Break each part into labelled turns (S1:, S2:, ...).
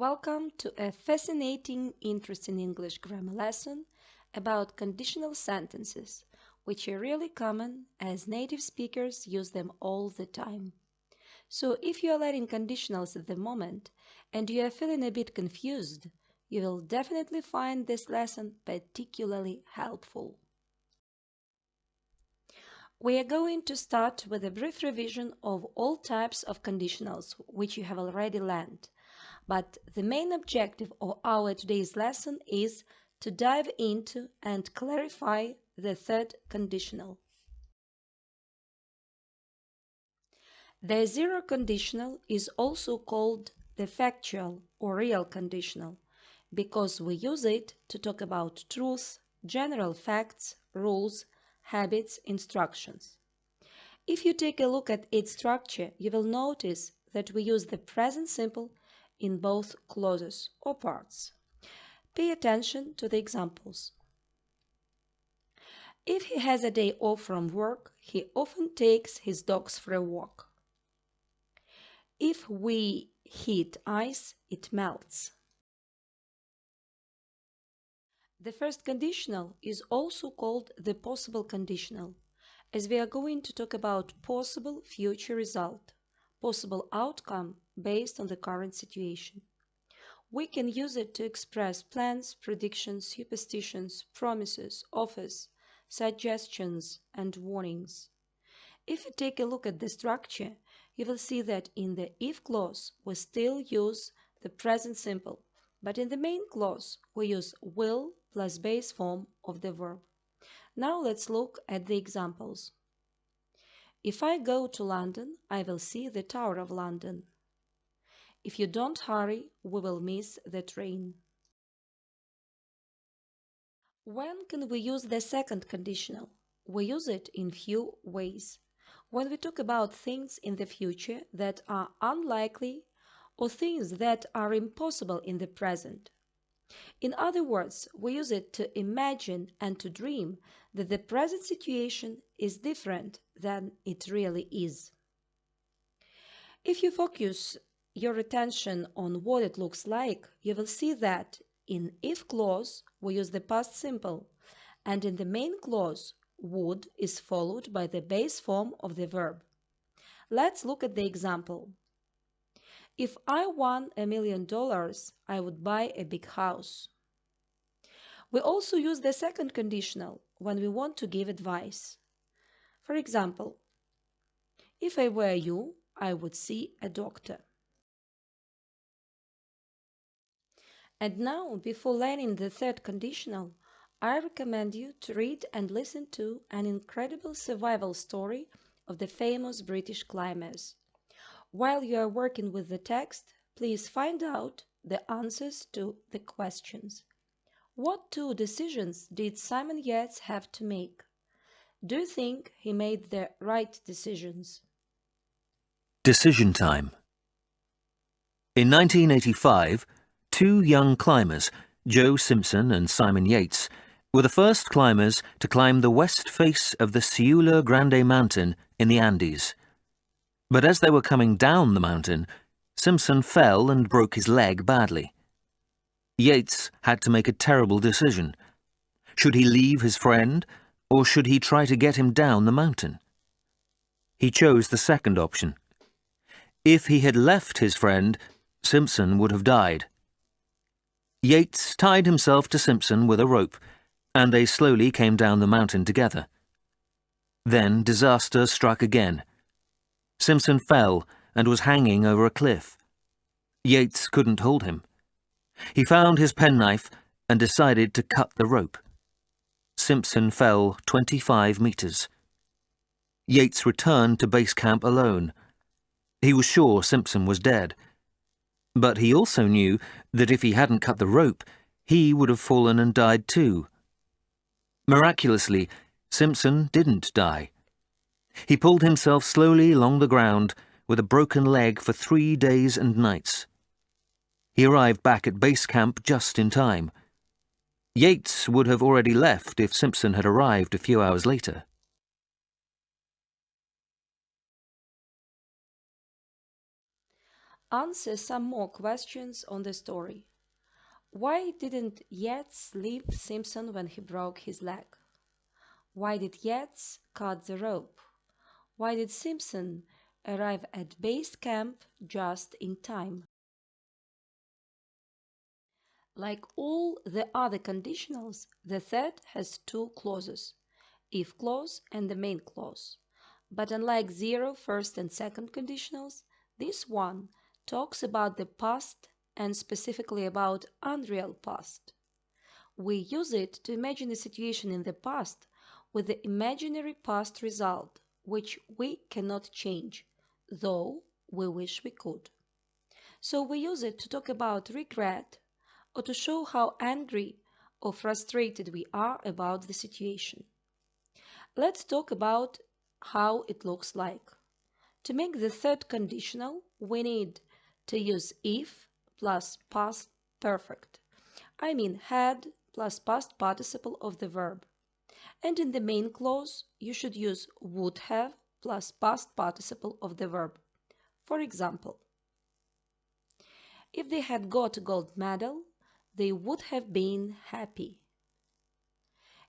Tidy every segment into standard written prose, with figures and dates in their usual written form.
S1: Welcome to a fascinating, interesting English grammar lesson about conditional sentences, which are really common as native speakers use them all the time. So if you are learning conditionals at the moment and you are feeling a bit confused, you will definitely find this lesson particularly helpful. We are going to start with a brief revision of all types of conditionals which you have already learned. But the main objective of our today's lesson is to dive into and clarify the third conditional. The zero conditional is also called the factual or real conditional because we use it to talk about truth, general facts, rules, habits, instructions. If you take a look at its structure, you will notice that we use the present simple in both clauses or parts. Pay attention to the examples. If he has a day off from work, he often takes his dogs for a walk. If we heat ice, it melts. The first conditional is also called the possible conditional, as we are going to talk about possible future result, possible outcome based on the current situation. We can use it to express plans, predictions, superstitions, promises, offers, suggestions, and warnings. If you take a look at the structure, you will see that in the if clause we still use the present simple, but in the main clause we use will plus base form of the verb. Now let's look at the examples. If I go to London, I will see the Tower of London. If you don't hurry, we will miss the train. When can we use the second conditional? We use it in few ways. When we talk about things in the future that are unlikely or things that are impossible in the present. In other words, we use it to imagine and to dream that the present situation is different than it really is. If you focus your attention on what it looks like, you will see that in if clause we use the past simple, and in the main clause would is followed by the base form of the verb. Let's look at the example. If I won $1 million, I would buy a big house. We also use the second conditional when we want to give advice. For example, if I were you, I would see a doctor. And now, before learning the third conditional, I recommend you to read and listen to an incredible survival story of the famous British climbers. While you are working with the text, please find out the answers to the questions. What two decisions did Simon Yates have to make? Do you think he made the right decisions?
S2: Decision time. In 1985, two young climbers, Joe Simpson and Simon Yates, were the first climbers to climb the west face of the Ciudad Grande mountain in the Andes. But as they were coming down the mountain, Simpson fell and broke his leg badly. Yates had to make a terrible decision. Should he leave his friend, or should he try to get him down the mountain? He chose the second option. If he had left his friend, Simpson would have died. Yates tied himself to Simpson with a rope, and they slowly came down the mountain together. Then disaster struck again. Simpson fell and was hanging over a cliff. Yates couldn't hold him. He found his penknife and decided to cut the rope. Simpson fell 25 meters. Yates returned to base camp alone. He was sure Simpson was dead. But he also knew that if he hadn't cut the rope, he would have fallen and died too. Miraculously, Simpson didn't die. He pulled himself slowly along the ground with a broken leg for 3 days and nights. He arrived back at base camp just in time. Yates would have already left if Simpson had arrived a few hours later.
S1: answer some more questions on the story. Why didn't Yates leave Simpson when he broke his leg? Why did Yates cut the rope? Why did Simpson arrive at base camp just in time? Like all the other conditionals, the third has two clauses, if clause and the main clause. But unlike zero, first and second conditionals, this one talks about the past and specifically about unreal past. We use it to imagine a situation in the past with the imaginary past result, which we cannot change, though we wish we could. So we use it to talk about regret or to show how angry or frustrated we are about the situation. Let's talk about how it looks like. To make the third conditional, we need to use if plus past perfect. I mean had plus past participle of the verb. And in the main clause, you should use would have plus past participle of the verb. For example, if they had got a gold medal, they would have been happy.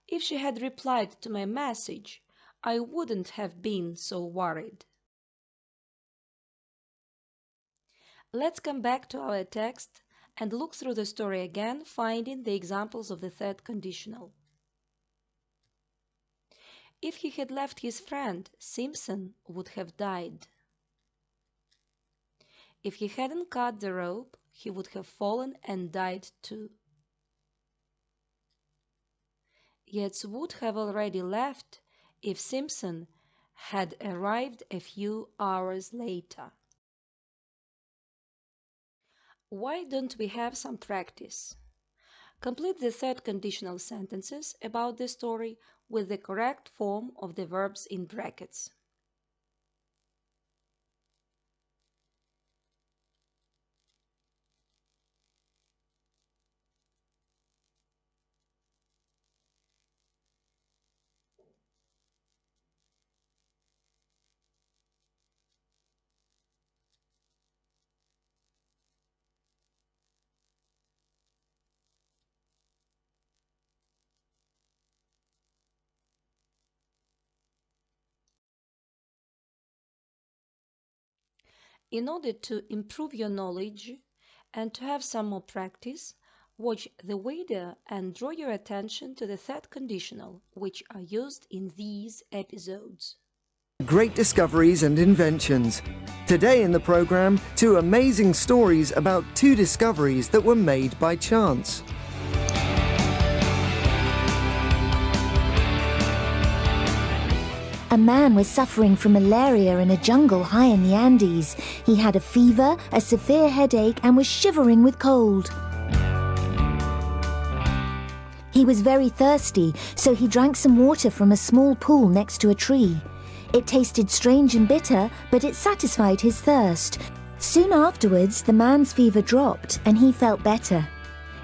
S1: If she had replied to my message, I wouldn't have been so worried. Let's come back to our text and look through the story again, finding the examples of the third conditional. If he had left his friend, Simpson would have died. If he hadn't cut the rope, he would have fallen and died too. Yates would have already left if Simpson had arrived a few hours later. Why don't we have some practice? Complete the third conditional sentences about the story with the correct form of the verbs in brackets. In order to improve your knowledge and to have some more practice, watch the video and draw your attention to the third conditional, which are used in these episodes.
S3: Great discoveries and inventions. Today in the program, two amazing stories about two discoveries that were made by chance.
S4: A man was suffering from malaria in a jungle high in the Andes. He had a fever, a severe headache, and was shivering with cold. He was very thirsty, so he drank some water from a small pool next to a tree. It tasted strange and bitter, but it satisfied his thirst. Soon afterwards, the man's fever dropped and he felt better.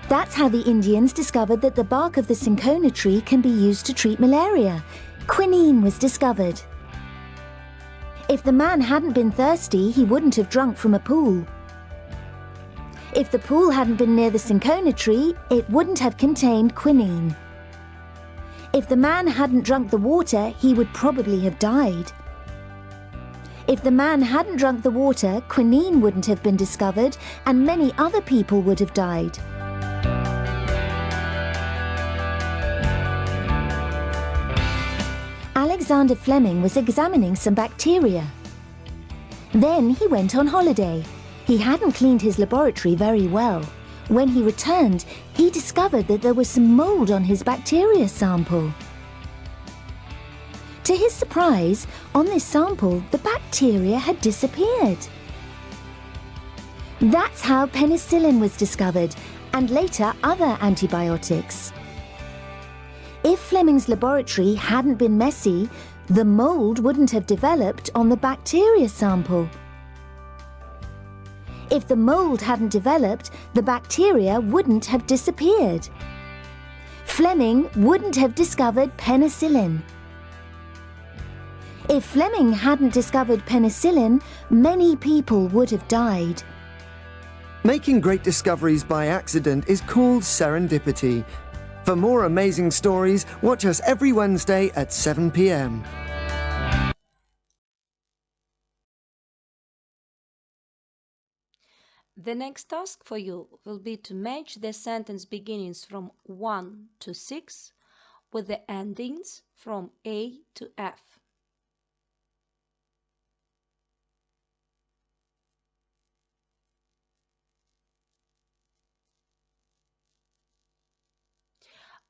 S4: That's how the Indians discovered that the bark of the cinchona tree can be used to treat malaria. Quinine was discovered. If the man hadn't been thirsty, he wouldn't have drunk from a pool. If the pool hadn't been near the cinchona tree, it wouldn't have contained quinine. If the man hadn't drunk the water, he would probably have died. If the man hadn't drunk the water, quinine wouldn't have been discovered, and many other people would have died. Alexander Fleming was examining some bacteria. Then he went on holiday. He hadn't cleaned his laboratory very well. When he returned, he discovered that there was some mold on his bacteria sample. To his surprise, on this sample, the bacteria had disappeared. That's how penicillin was discovered, and later other antibiotics. If Fleming's laboratory hadn't been messy, the mold wouldn't have developed on the bacteria sample. If the mold hadn't developed, the bacteria wouldn't have disappeared. Fleming wouldn't have discovered penicillin. If Fleming hadn't discovered penicillin, many people would have died.
S3: Making great discoveries by accident is called serendipity. For more amazing stories, watch us every Wednesday at 7 p.m.
S1: The next task for you will be to match the sentence beginnings from 1 to 6 with the endings from A to F.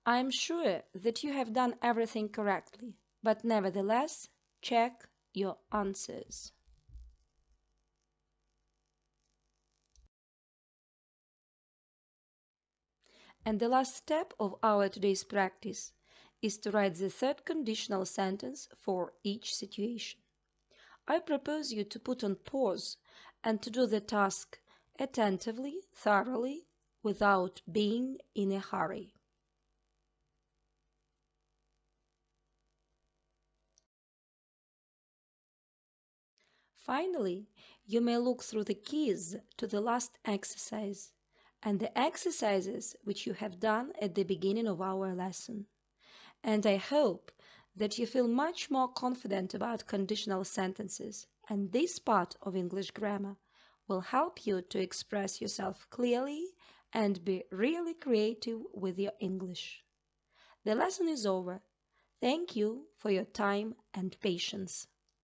S1: I am sure that you have done everything correctly, but nevertheless, check your answers. And the last step of our today's practice is to write the third conditional sentence for each situation. I propose you to put on pause and to do the task attentively, thoroughly, without being in a hurry. Finally, you may look through the keys to the last exercise and the exercises which you have done at the beginning of our lesson. And I hope that you feel much more confident about conditional sentences, and this part of English grammar will help you to express yourself clearly and be really creative with your English. The lesson is over. Thank you for your time and patience.